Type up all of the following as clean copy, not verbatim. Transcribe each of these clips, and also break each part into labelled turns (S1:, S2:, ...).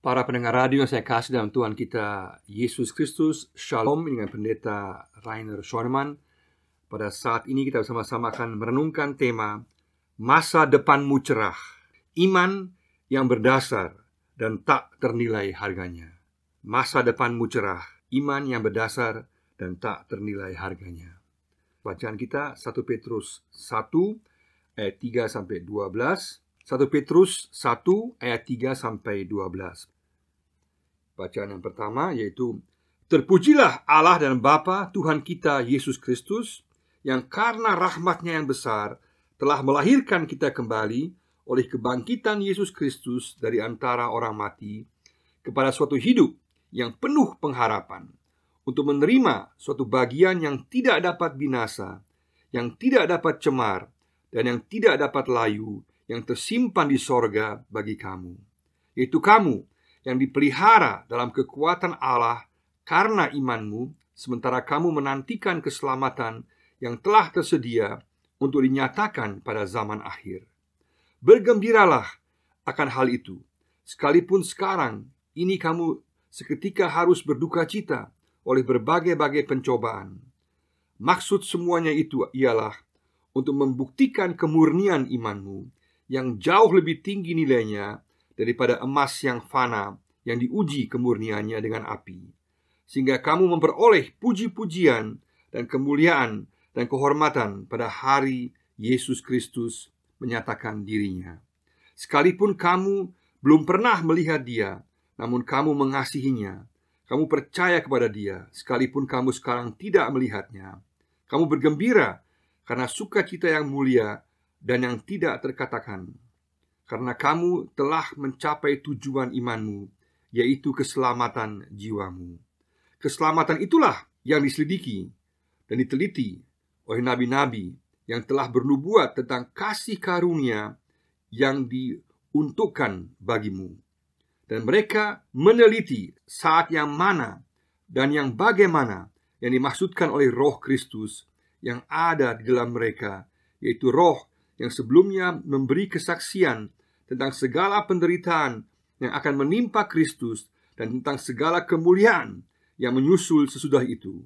S1: Para pendengar radio yang saya kasih dalam Tuhan kita Yesus Kristus, Shalom, dengan Pendeta Rainer Schoenemann. Pada saat ini kita bersama-sama akan merenungkan tema Masa Depanmu Cerah, Iman yang Berdasar dan Tak Ternilai Harganya. Masa depanmu cerah, iman yang berdasar dan tak ternilai harganya. Bacaan kita 1 Petrus 1 ayat 3-12, 1 Petrus 1 ayat 3-12. Bacaan yang pertama yaitu, Terpujilah Allah dan Bapa Tuhan kita Yesus Kristus, yang karena rahmat-Nya yang besar telah melahirkan kita kembali oleh kebangkitan Yesus Kristus dari antara orang mati kepada suatu hidup yang penuh pengharapan, untuk menerima suatu bagian yang tidak dapat binasa, yang tidak dapat cemar, dan yang tidak dapat layu, yang tersimpan di sorga bagi kamu, yaitu kamu yang dipelihara dalam kekuatan Allah karena imanmu, sementara kamu menantikan keselamatan yang telah tersedia untuk dinyatakan pada zaman akhir. Bergembiralah akan hal itu, sekalipun sekarang ini kamu seketika harus berduka cita oleh berbagai-bagai pencobaan. Maksud semuanya itu ialah untuk membuktikan kemurnian imanmu yang jauh lebih tinggi nilainya daripada emas yang fana yang diuji kemurniannya dengan api, sehingga kamu memperoleh puji-pujian dan kemuliaan dan kehormatan pada hari Yesus Kristus menyatakan dirinya. Sekalipun kamu belum pernah melihat Dia, namun kamu mengasihinya. Kamu percaya kepada Dia, sekalipun kamu sekarang tidak melihatnya. Kamu bergembira karena sukacita yang mulia dan yang tidak terkatakan, karena kamu telah mencapai tujuan imanmu, yaitu keselamatan jiwamu. Keselamatan itulah yang diselidiki dan diteliti oleh nabi-nabi yang telah bernubuat tentang kasih karunia yang diuntukkan bagimu. Dan mereka meneliti saat yang mana dan yang bagaimana yang dimaksudkan oleh Roh Kristus yang ada di dalam mereka, yaitu Roh yang sebelumnya memberi kesaksian tentang segala penderitaan yang akan menimpa Kristus dan tentang segala kemuliaan yang menyusul sesudah itu.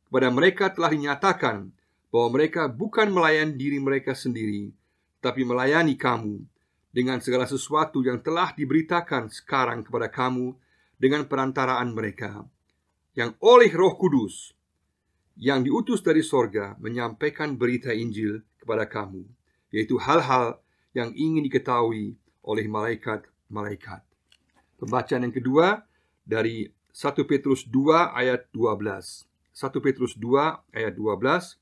S1: Kepada mereka telah dinyatakan bahwa mereka bukan melayani diri mereka sendiri, tapi melayani kamu dengan segala sesuatu yang telah diberitakan sekarang kepada kamu dengan perantaraan mereka, yang oleh Roh Kudus yang diutus dari sorga menyampaikan berita Injil kepada kamu, yaitu hal-hal yang ingin diketahui oleh malaikat-malaikat. Pembacaan yang kedua dari 1 Petrus 2 ayat 12. 1 Petrus 2 ayat 12.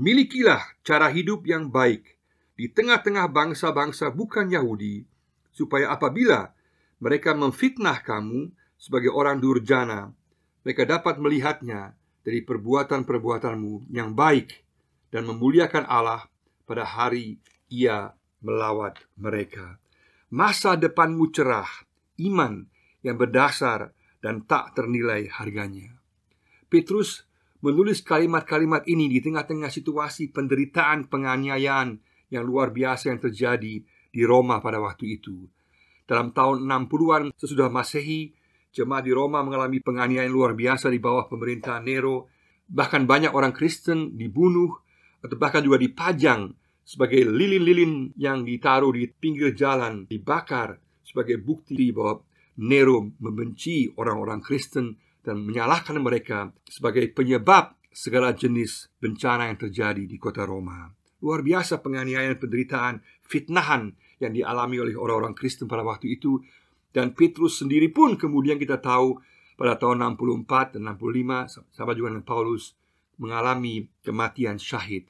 S1: Milikilah cara hidup yang baik di tengah-tengah bangsa-bangsa bukan Yahudi, supaya apabila mereka memfitnah kamu sebagai orang durjana, mereka dapat melihatnya dari perbuatan-perbuatanmu yang baik dan memuliakan Allah pada hari Ia melawat mereka. Masa depanmu cerah, iman yang berdasar dan tak ternilai harganya. Petrus menulis kalimat-kalimat ini di tengah-tengah situasi penderitaan penganiayaan yang luar biasa yang terjadi di Roma pada waktu itu. Dalam tahun 60-an sesudah Masehi, jemaat di Roma mengalami penganiayaan luar biasa di bawah pemerintahan Nero. Bahkan banyak orang Kristen dibunuh atau bahkan juga dipajang sebagai lilin-lilin yang ditaruh di pinggir jalan, dibakar sebagai bukti bahwa Nero membenci orang-orang Kristen dan menyalahkan mereka sebagai penyebab segala jenis bencana yang terjadi di kota Roma. Luar biasa penganiayaan, penderitaan, fitnahan yang dialami oleh orang-orang Kristen pada waktu itu. Dan Petrus sendiri pun kemudian kita tahu pada tahun 64 dan 65 sama juga dengan Paulus mengalami kematian syahid.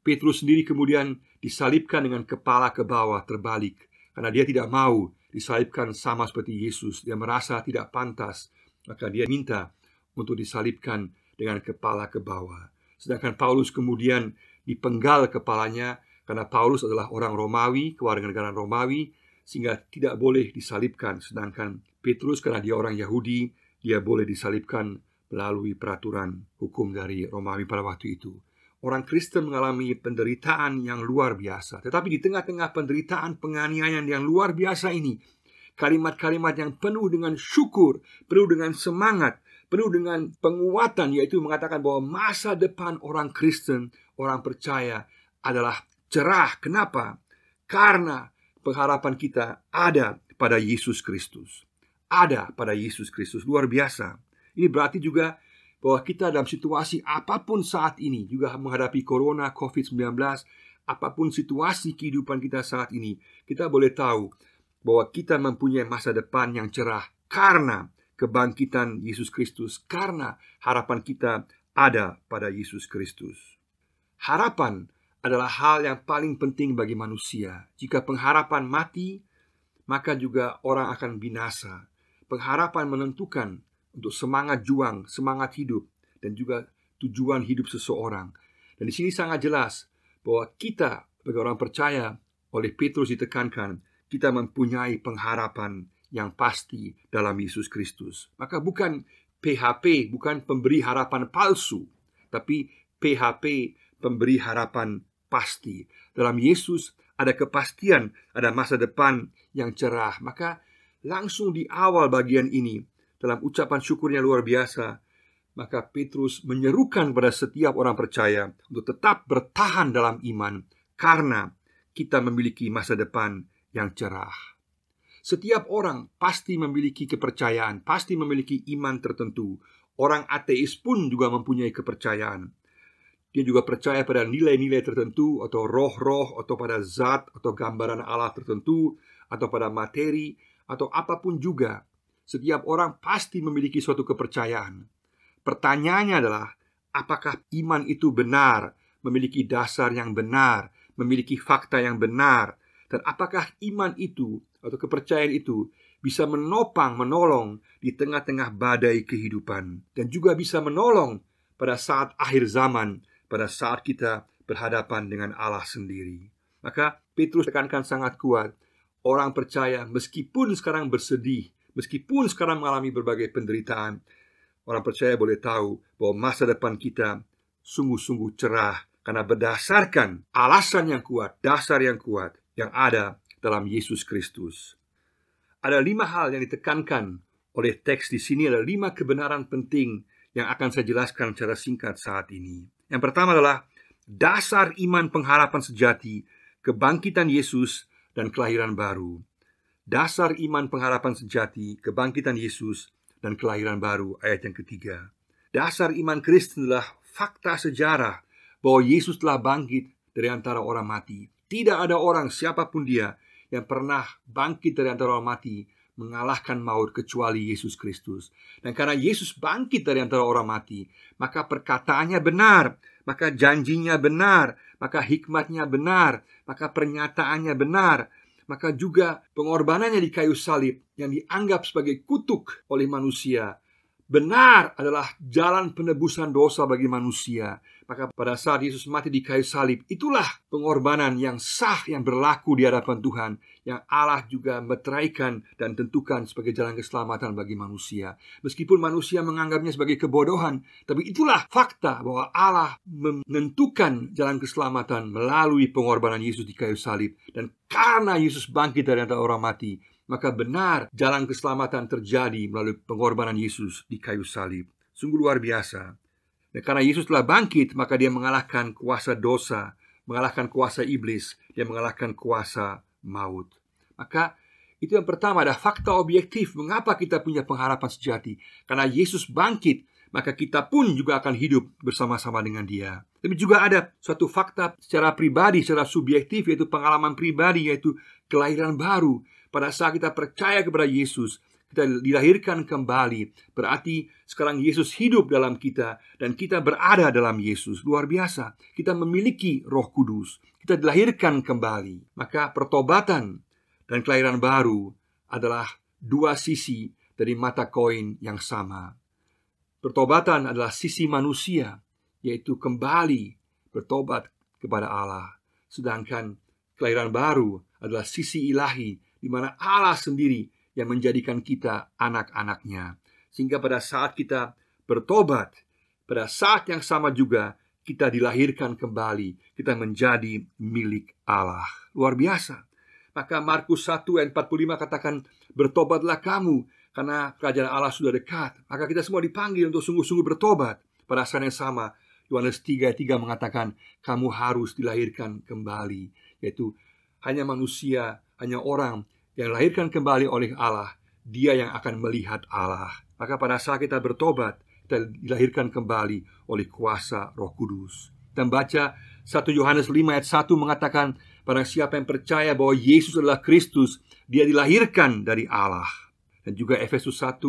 S1: Petrus sendiri kemudian disalibkan dengan kepala ke bawah terbalik karena dia tidak mau disalibkan sama seperti Yesus. Dia merasa tidak pantas, maka dia minta untuk disalibkan dengan kepala ke bawah. Sedangkan Paulus kemudian dipenggal kepalanya karena Paulus adalah orang Romawi, kewarganegaraan Romawi, sehingga tidak boleh disalibkan. Sedangkan Petrus karena dia orang Yahudi, dia boleh disalibkan melalui peraturan hukum dari Romawi pada waktu itu. Orang Kristen mengalami penderitaan yang luar biasa. Tetapi di tengah-tengah penderitaan penganiayaan yang luar biasa ini, kalimat-kalimat yang penuh dengan syukur, penuh dengan semangat, penuh dengan penguatan, yaitu mengatakan bahwa masa depan orang Kristen, orang percaya adalah cerah. Kenapa? Karena pengharapan kita ada pada Yesus Kristus. Ada pada Yesus Kristus. Luar biasa. Ini berarti juga bahwa kita dalam situasi apapun saat ini, juga menghadapi corona, COVID-19, apapun situasi kehidupan kita saat ini, kita boleh tahu bahwa kita mempunyai masa depan yang cerah karena kebangkitan Yesus Kristus, karena harapan kita ada pada Yesus Kristus. Harapan adalah hal yang paling penting bagi manusia. Jika pengharapan mati, maka juga orang akan binasa. Pengharapan menentukan untuk semangat juang, semangat hidup, dan juga tujuan hidup seseorang. Dan di sini sangat jelas bahwa kita sebagai orang percaya, oleh Petrus ditekankan, kita mempunyai pengharapan yang pasti dalam Yesus Kristus. Maka bukan PHP, bukan pemberi harapan palsu, tapi PHP, pemberi harapan pasti. Dalam Yesus ada kepastian, ada masa depan yang cerah. Maka langsung di awal bagian ini, dalam ucapan syukurnya luar biasa, maka Petrus menyerukan kepada setiap orang percaya untuk tetap bertahan dalam iman, karena kita memiliki masa depan yang cerah. Setiap orang pasti memiliki kepercayaan, pasti memiliki iman tertentu. Orang ateis pun juga mempunyai kepercayaan. Dia juga percaya pada nilai-nilai tertentu, atau roh-roh, atau pada zat, atau gambaran Allah tertentu, atau pada materi, atau apapun juga. Setiap orang pasti memiliki suatu kepercayaan. Pertanyaannya adalah, apakah iman itu benar, memiliki dasar yang benar, memiliki fakta yang benar, dan apakah iman itu atau kepercayaan itu bisa menolong di tengah-tengah badai kehidupan, dan juga bisa menolong pada saat akhir zaman, pada saat kita berhadapan dengan Allah sendiri. Maka Petrus tekankan sangat kuat, orang percaya meskipun sekarang bersedih, meskipun sekarang mengalami berbagai penderitaan, orang percaya boleh tahu bahwa masa depan kita sungguh-sungguh cerah, karena berdasarkan alasan yang kuat, dasar yang kuat yang ada dalam Yesus Kristus. Ada 5 hal yang ditekankan oleh teks di sini, ada 5 kebenaran penting yang akan saya jelaskan secara singkat saat ini. Yang pertama adalah dasar iman pengharapan sejati, kebangkitan Yesus dan kelahiran baru. Dasar iman pengharapan sejati, kebangkitan Yesus dan kelahiran baru, ayat yang ketiga. Dasar iman Kristen adalah fakta sejarah bahwa Yesus telah bangkit dari antara orang mati. Tidak ada orang, siapapun dia, yang pernah bangkit dari antara orang mati mengalahkan maut kecuali Yesus Kristus. Dan karena Yesus bangkit dari antara orang mati, maka perkataannya benar, maka janjinya benar, maka hikmatnya benar, maka pernyataannya benar, maka juga pengorbanannya di kayu salib yang dianggap sebagai kutuk oleh manusia benar adalah jalan penebusan dosa bagi manusia. Maka pada saat Yesus mati di kayu salib, itulah pengorbanan yang sah, yang berlaku di hadapan Tuhan, yang Allah juga meteraikan dan tentukan sebagai jalan keselamatan bagi manusia. Meskipun manusia menganggapnya sebagai kebodohan, tapi itulah fakta bahwa Allah menentukan jalan keselamatan melalui pengorbanan Yesus di kayu salib. Dan karena Yesus bangkit dari antara orang mati, maka benar jalan keselamatan terjadi melalui pengorbanan Yesus di kayu salib. Sungguh luar biasa. Dan karena Yesus telah bangkit, maka dia mengalahkan kuasa dosa, mengalahkan kuasa iblis, dia mengalahkan kuasa maut. Maka itu yang pertama, ada fakta objektif mengapa kita punya pengharapan sejati. Karena Yesus bangkit, maka kita pun juga akan hidup bersama-sama dengan dia. Tapi juga ada suatu fakta secara pribadi, secara subjektif, yaitu pengalaman pribadi, yaitu kelahiran baru. Pada saat kita percaya kepada Yesus, kita dilahirkan kembali. Berarti sekarang Yesus hidup dalam kita, dan kita berada dalam Yesus. Luar biasa. Kita memiliki Roh Kudus. Kita dilahirkan kembali. Maka pertobatan dan kelahiran baru adalah dua sisi dari mata koin yang sama. Pertobatan adalah sisi manusia, yaitu kembali bertobat kepada Allah. Sedangkan kelahiran baru adalah sisi ilahi, di mana Allah sendiri yang menjadikan kita anak-anaknya. Sehingga pada saat kita bertobat, pada saat yang sama juga kita dilahirkan kembali, kita menjadi milik Allah. Luar biasa. Maka Markus 1 ayat 45 katakan bertobatlah kamu, karena kerajaan Allah sudah dekat. Maka kita semua dipanggil untuk sungguh-sungguh bertobat. Pada saat yang sama, Yohanes 3 ayat 3 mengatakan, kamu harus dilahirkan kembali. Yaitu hanya manusia, hanya orang yang dilahirkan kembali oleh Allah, dia yang akan melihat Allah. Maka pada saat kita bertobat, kita dilahirkan kembali oleh kuasa Roh Kudus. Dan baca 1 Yohanes 5 ayat 1 mengatakan, barang siapa yang percaya bahwa Yesus adalah Kristus, dia dilahirkan dari Allah. Dan juga Efesus 1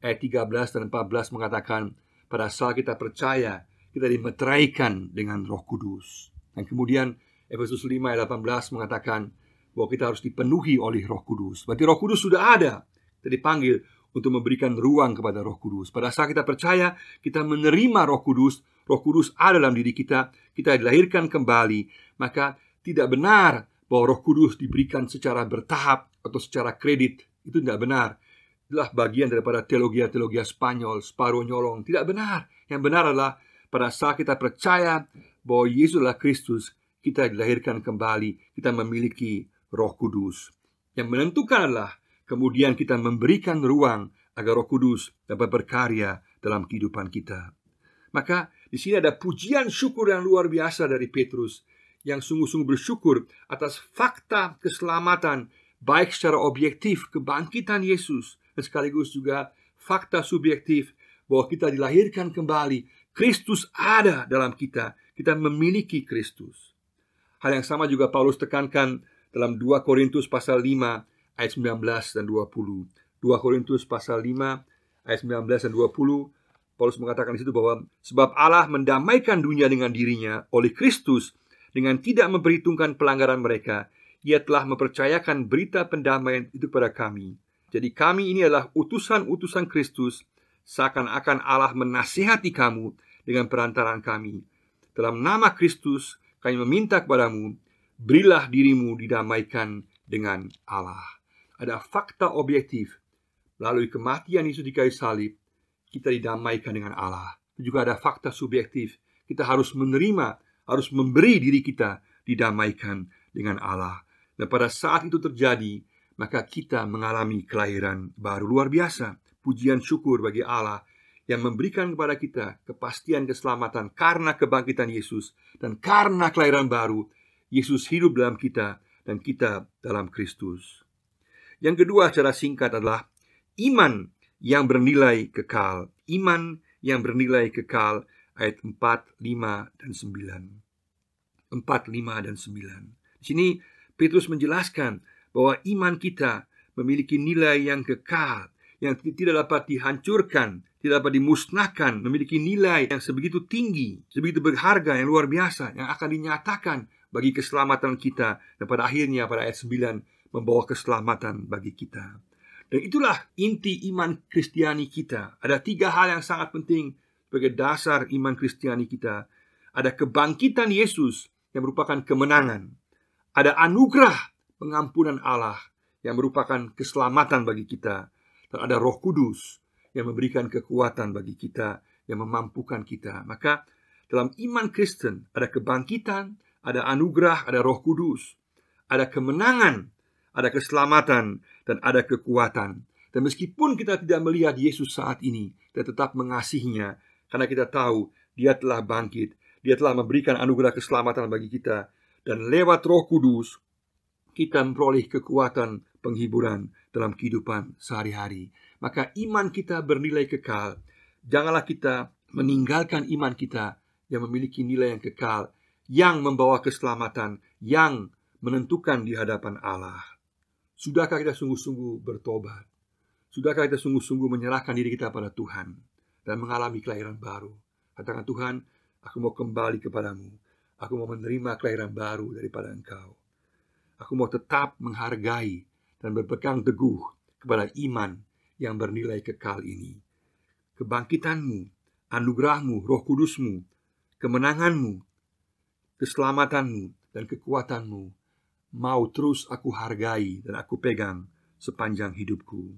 S1: ayat 13 dan 14 mengatakan, pada saat kita percaya, kita dimeteraikan dengan Roh Kudus. Dan kemudian Efesus 5 ayat 18 mengatakan bahwa kita harus dipenuhi oleh Roh Kudus. Berarti Roh Kudus sudah ada. Kita dipanggil untuk memberikan ruang kepada Roh Kudus. Pada saat kita percaya, kita menerima Roh Kudus. Roh Kudus ada dalam diri kita. Kita dilahirkan kembali. Maka tidak benar bahwa Roh Kudus diberikan secara bertahap atau secara kredit. Itu tidak benar. Itulah bagian daripada teologi Spanyol, separuh nyolong. Tidak benar. Yang benar adalah pada saat kita percaya bahwa Yesus adalah Kristus, kita dilahirkan kembali. Kita memiliki Roh Kudus. Yang menentukan adalah kemudian kita memberikan ruang agar Roh Kudus dapat berkarya dalam kehidupan kita. Maka di sini ada pujian syukur yang luar biasa dari Petrus, yang sungguh-sungguh bersyukur atas fakta keselamatan, baik secara objektif kebangkitan Yesus, dan sekaligus juga fakta subjektif bahwa kita dilahirkan kembali. Kristus ada dalam kita. Kita memiliki Kristus. Hal yang sama juga Paulus tekankan dalam 2 Korintus pasal 5 ayat 19 dan 20. 2 Korintus pasal 5 ayat 19 dan 20, Paulus mengatakan di situ bahwa sebab Allah mendamaikan dunia dengan dirinya oleh Kristus dengan tidak memperhitungkan pelanggaran mereka. Ia telah mempercayakan berita pendamaian itu kepada kami. Jadi kami ini adalah utusan-utusan Kristus, seakan-akan Allah menasihati kamu dengan perantaraan kami. Dalam nama Kristus kami meminta kepadamu, berilah dirimu didamaikan dengan Allah. Ada fakta objektif. Melalui kematian Yesus di kayu salib, kita didamaikan dengan Allah. Juga ada fakta subjektif. Kita harus menerima, harus memberi diri kita didamaikan dengan Allah. Dan pada saat itu terjadi, maka kita mengalami kelahiran baru. Luar biasa. Pujian syukur bagi Allah yang memberikan kepada kita kepastian keselamatan karena kebangkitan Yesus. Dan karena kelahiran baru, Yesus hidup dalam kita dan kita dalam Kristus. Yang kedua secara singkat adalah iman yang bernilai kekal. Iman yang bernilai kekal, ayat 4, 5, dan 9. 4, 5, dan 9. Di sini Petrus menjelaskan bahwa iman kita memiliki nilai yang kekal, yang tidak dapat dihancurkan, tidak dapat dimusnahkan, memiliki nilai yang sebegitu tinggi, sebegitu berharga, yang luar biasa, yang akan dinyatakan bagi keselamatan kita. Dan pada akhirnya pada ayat 9 membawa keselamatan bagi kita. Dan itulah inti iman Kristiani kita. Ada 3 hal yang sangat penting sebagai dasar iman Kristiani kita. Ada kebangkitan Yesus yang merupakan kemenangan. Ada anugerah pengampunan Allah yang merupakan keselamatan bagi kita. Dan ada Roh Kudus yang memberikan kekuatan bagi kita, yang memampukan kita. Maka dalam iman Kristen ada kebangkitan, ada anugerah, ada Roh Kudus, ada kemenangan, ada keselamatan, dan ada kekuatan. Dan meskipun kita tidak melihat Yesus saat ini, kita tetap mengasihinya, karena kita tahu Dia telah bangkit, Dia telah memberikan anugerah keselamatan bagi kita. Dan lewat Roh Kudus kita memperoleh kekuatan penghiburan dalam kehidupan sehari-hari. Maka iman kita bernilai kekal. Janganlah kita meninggalkan iman kita yang memiliki nilai yang kekal, yang membawa keselamatan, yang menentukan di hadapan Allah. Sudahkah kita sungguh-sungguh bertobat? Sudahkah kita sungguh-sungguh menyerahkan diri kita pada Tuhan dan mengalami kelahiran baru? Katakan, Tuhan, aku mau kembali kepadamu. Aku mau menerima kelahiran baru daripada Engkau. Aku mau tetap menghargai dan berpegang teguh kepada iman yang bernilai kekal ini. Kebangkitanmu, anugerahmu, Roh Kudusmu, kemenanganmu, keselamatanmu, dan kekuatanmu mau terus aku hargai dan aku pegang sepanjang hidupku.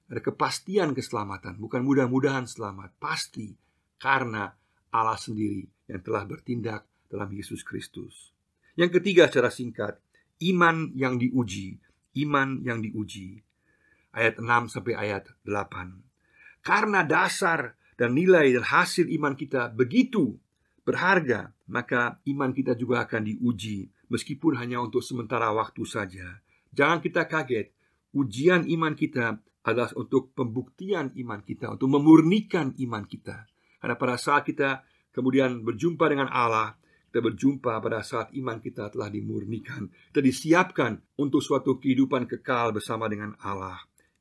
S1: Ada kepastian keselamatan, bukan mudah-mudahan selamat, pasti, karena Allah sendiri yang telah bertindak dalam Yesus Kristus. Yang ketiga secara singkat, iman yang diuji. Iman yang diuji. ayat 6 sampai ayat 8. Karena dasar dan nilai dan hasil iman kita begitu berharga, maka iman kita juga akan diuji, meskipun hanya untuk sementara waktu saja. Jangan kita kaget, ujian iman kita adalah untuk pembuktian iman kita, untuk memurnikan iman kita. Karena pada saat kita kemudian berjumpa dengan Allah, kita berjumpa pada saat iman kita telah dimurnikan, kita disiapkan untuk suatu kehidupan kekal bersama dengan Allah.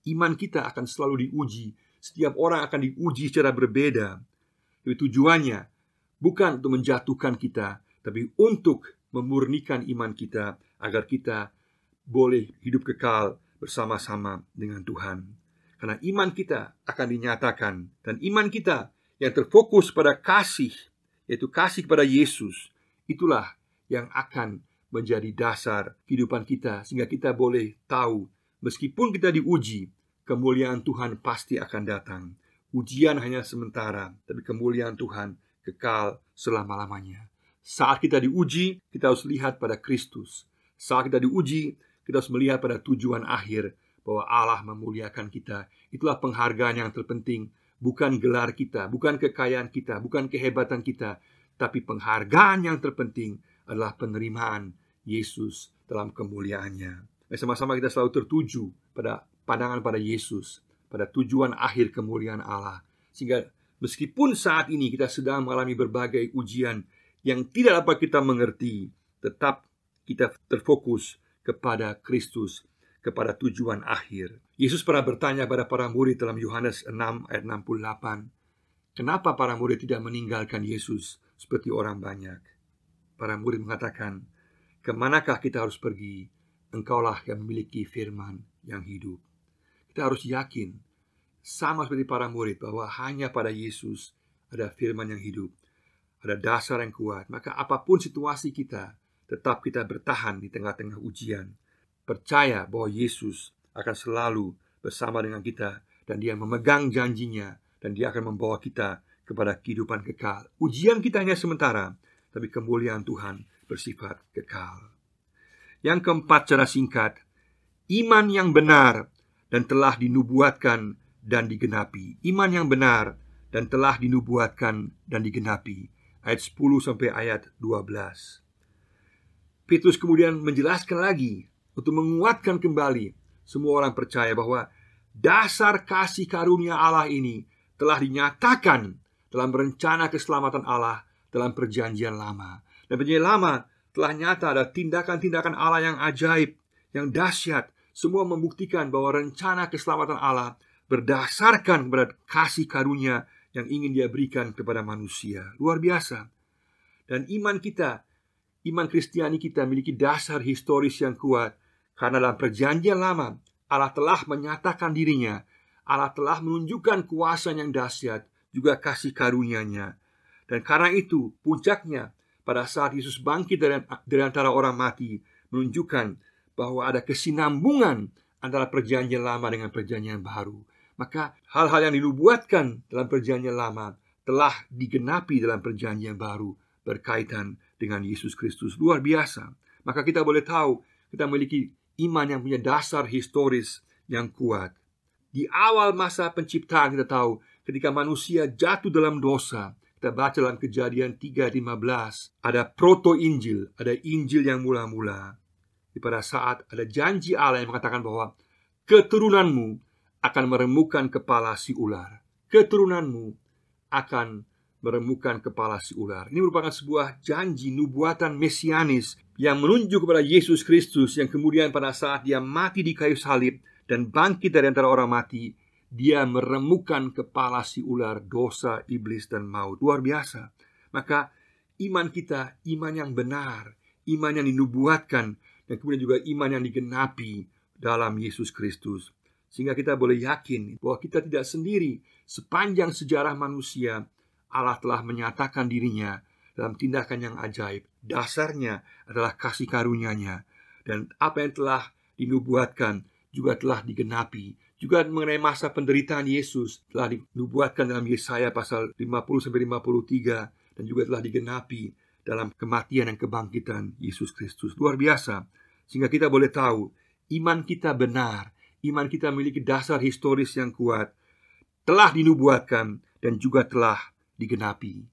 S1: Iman kita akan selalu diuji. Setiap orang akan diuji secara berbeda. Jadi tujuannya bukan untuk menjatuhkan kita, tapi untuk memurnikan iman kita, agar kita boleh hidup kekal bersama-sama dengan Tuhan. Karena iman kita akan dinyatakan, dan iman kita yang terfokus pada kasih, yaitu kasih kepada Yesus, itulah yang akan menjadi dasar kehidupan kita, sehingga kita boleh tahu, meskipun kita diuji, kemuliaan Tuhan pasti akan datang. Ujian hanya sementara, tapi kemuliaan Tuhan kekal selama-lamanya. Saat kita diuji, kita harus lihat pada Kristus. Saat kita diuji, kita harus melihat pada tujuan akhir, bahwa Allah memuliakan kita. Itulah penghargaan yang terpenting. Bukan gelar kita, bukan kekayaan kita, bukan kehebatan kita, tapi penghargaan yang terpenting adalah penerimaan Yesus dalam kemuliaannya. Sama-sama kita selalu tertuju pada pandangan pada Yesus, pada tujuan akhir kemuliaan Allah. Sehingga meskipun saat ini kita sedang mengalami berbagai ujian yang tidak dapat kita mengerti, tetap kita terfokus kepada Kristus, kepada tujuan akhir. Yesus pernah bertanya kepada para murid dalam Yohanes 6 ayat 68, kenapa para murid tidak meninggalkan Yesus seperti orang banyak? Para murid mengatakan, kemanakah kita harus pergi? Engkaulah yang memiliki firman yang hidup. Kita harus yakin, sama seperti para murid, bahwa hanya pada Yesus ada firman yang hidup, ada dasar yang kuat. Maka apapun situasi kita, tetap kita bertahan di tengah-tengah ujian. Percaya bahwa Yesus akan selalu bersama dengan kita, dan Dia memegang janjinya, dan Dia akan membawa kita kepada kehidupan kekal. Ujian kita hanya sementara, tapi kemuliaan Tuhan bersifat kekal. Yang keempat, secara singkat, iman yang benar dan telah dinubuatkan dan digenapi. Iman yang benar dan telah dinubuatkan dan digenapi. Ayat 10 sampai ayat 12. Petrus kemudian menjelaskan lagi untuk menguatkan kembali semua orang percaya bahwa dasar kasih karunia Allah ini telah dinyatakan dalam rencana keselamatan Allah dalam perjanjian lama. Dan perjanjian lama telah nyata, ada tindakan-tindakan Allah yang ajaib, yang dahsyat. Semua membuktikan bahwa rencana keselamatan Allah berdasarkan kepada kasih karunia yang ingin Dia berikan kepada manusia. Luar biasa. Dan iman kita, iman Kristiani kita memiliki dasar historis yang kuat. Karena dalam perjanjian lama Allah telah menyatakan dirinya, Allah telah menunjukkan kuasa yang dahsyat, juga kasih karunia-Nya. Dan karena itu puncaknya pada saat Yesus bangkit dari antara orang mati, menunjukkan bahwa ada kesinambungan antara perjanjian lama dengan perjanjian baru. Maka hal-hal yang dinubuatkan dalam perjanjian lama telah digenapi dalam perjanjian baru berkaitan dengan Yesus Kristus. Luar biasa. Maka kita boleh tahu kita memiliki iman yang punya dasar historis yang kuat. Di awal masa penciptaan kita tahu ketika manusia jatuh dalam dosa, kita baca dalam Kejadian 3:15, ada proto-injil, ada Injil yang mula-mula. Pada saat ada janji Allah yang mengatakan bahwa keturunanmu akan meremukkan kepala si ular. Keturunanmu akan meremukkan kepala si ular. Ini merupakan sebuah janji nubuatan mesianis yang menunjuk kepada Yesus Kristus, yang kemudian pada saat Dia mati di kayu salib dan bangkit dari antara orang mati, Dia meremukkan kepala si ular, dosa, iblis, dan maut. Luar biasa. Maka iman kita, iman yang benar, iman yang dinubuatkan, dan kemudian juga iman yang digenapi dalam Yesus Kristus. Sehingga kita boleh yakin bahwa kita tidak sendiri. Sepanjang sejarah manusia, Allah telah menyatakan dirinya dalam tindakan yang ajaib. Dasarnya adalah kasih karunia-Nya. Dan apa yang telah dinubuatkan juga telah digenapi. Juga mengenai masa penderitaan Yesus telah dinubuatkan dalam Yesaya pasal 50-53, dan juga telah digenapi dalam kematian dan kebangkitan Yesus Kristus. Luar biasa. Sehingga kita boleh tahu iman kita benar, iman kita memiliki dasar historis yang kuat, telah dinubuatkan dan juga telah digenapi.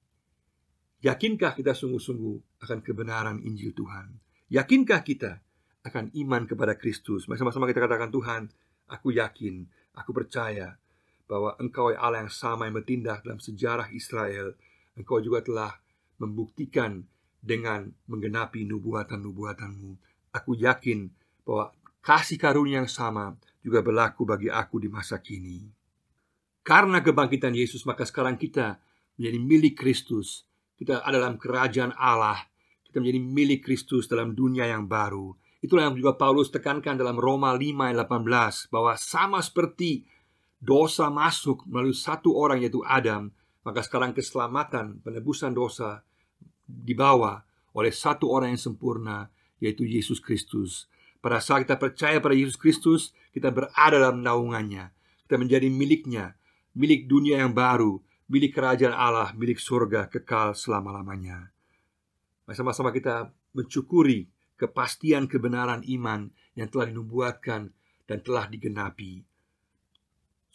S1: Yakinkah kita sungguh-sungguh akan kebenaran Injil Tuhan? Yakinkah kita akan iman kepada Kristus? Mari sama-sama kita katakan, Tuhan, aku yakin, aku percaya bahwa Engkau Allah yang sama yang bertindak dalam sejarah Israel. Engkau juga telah membuktikan dengan menggenapi nubuatan-nubuatan-Mu. Aku yakin bahwa kasih karunia yang sama juga berlaku bagi aku di masa kini. Karena kebangkitan Yesus, maka sekarang kita menjadi milik Kristus. Kita ada dalam kerajaan Allah. Kita menjadi milik Kristus dalam dunia yang baru. Itulah yang juga Paulus tekankan dalam Roma 5 ayat 18, bahwa sama seperti dosa masuk melalui satu orang, yaitu Adam, maka sekarang keselamatan, penebusan dosa dibawa oleh satu orang yang sempurna, yaitu Yesus Kristus. Pada saat kita percaya pada Yesus Kristus, kita berada dalam naungannya. Kita menjadi miliknya, milik dunia yang baru, milik kerajaan Allah, milik surga kekal selama-lamanya. Sama-sama kita mensyukuri kepastian kebenaran iman yang telah dinubuatkan dan telah digenapi.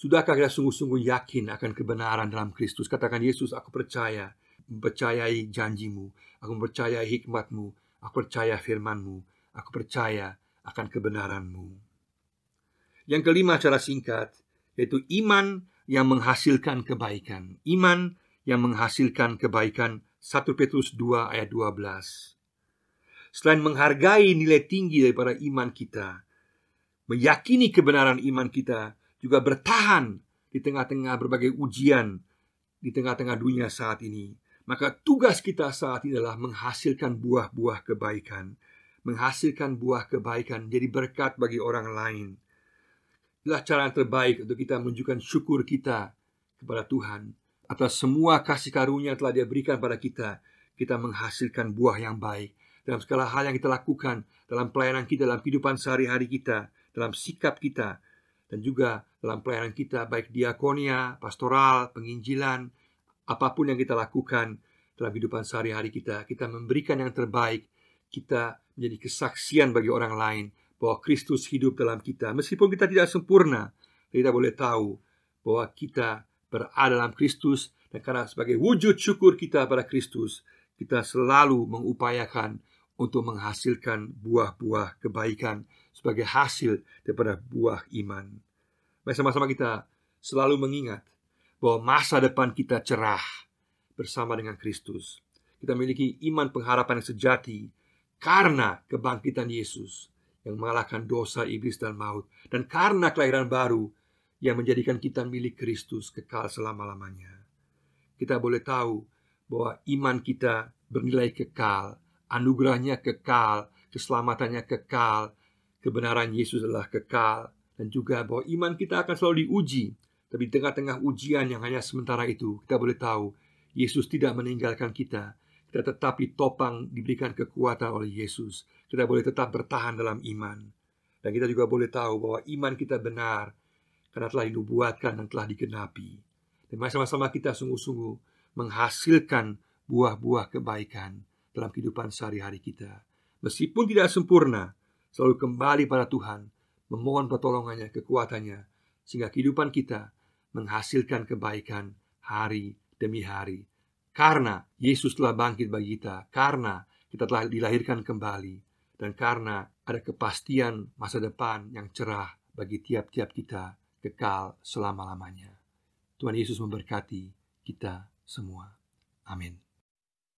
S1: Sudahkah kita sungguh-sungguh yakin akan kebenaran dalam Kristus? Katakan, Yesus, aku percaya, mempercayai janjimu, aku mempercayai hikmatmu, aku percaya firmanmu, aku percaya akan kebenaranmu. Yang kelima secara singkat, yaitu iman yang menghasilkan kebaikan. Iman yang menghasilkan kebaikan. 1 Petrus 2 ayat 12. Selain menghargai nilai tinggi daripada iman kita, meyakini kebenaran iman kita, juga bertahan di tengah-tengah berbagai ujian, di tengah-tengah dunia saat ini. Maka tugas kita saat ini adalah menghasilkan buah-buah kebaikan. Menghasilkan buah kebaikan, jadi berkat bagi orang lain. Inilah cara yang terbaik untuk kita menunjukkan syukur kita kepada Tuhan atas semua kasih karunia yang telah Dia berikan pada kita. Kita menghasilkan buah yang baik dalam segala hal yang kita lakukan, dalam pelayanan kita, dalam kehidupan sehari-hari kita, dalam sikap kita, dan juga dalam pelayanan kita, baik diakonia, pastoral, penginjilan, apapun yang kita lakukan dalam kehidupan sehari-hari kita. Kita memberikan yang terbaik. Kita menjadi kesaksian bagi orang lain bahwa Kristus hidup dalam kita. Meskipun kita tidak sempurna, kita boleh tahu bahwa kita berada dalam Kristus. Dan karena sebagai wujud syukur kita pada Kristus, kita selalu mengupayakan untuk menghasilkan buah-buah kebaikan sebagai hasil daripada buah iman. Mari sama-sama kita selalu mengingat bahwa masa depan kita cerah bersama dengan Kristus. Kita memiliki iman pengharapan yang sejati karena kebangkitan Yesus yang mengalahkan dosa, iblis, dan maut, dan karena kelahiran baru yang menjadikan kita milik Kristus kekal selama-lamanya. Kita boleh tahu bahwa iman kita bernilai kekal, anugerahnya kekal, keselamatannya kekal, kebenaran Yesus adalah kekal, dan juga bahwa iman kita akan selalu diuji. Tapi di tengah-tengah ujian yang hanya sementara itu, kita boleh tahu Yesus tidak meninggalkan kita. Kita tetap ditopang, diberikan kekuatan oleh Yesus. Kita boleh tetap bertahan dalam iman. Dan kita juga boleh tahu bahwa iman kita benar karena telah dinubuatkan dan telah digenapi. Dan sama-sama kita sungguh-sungguh menghasilkan buah-buah kebaikan dalam kehidupan sehari-hari kita. Meskipun tidak sempurna, selalu kembali pada Tuhan, memohon pertolongannya, kekuatannya, sehingga kehidupan kita menghasilkan kebaikan hari demi hari. Karena Yesus telah bangkit bagi kita, karena kita telah dilahirkan kembali, dan karena ada kepastian masa depan yang cerah bagi tiap-tiap kita kekal selama-lamanya. Tuhan Yesus memberkati kita semua. Amin.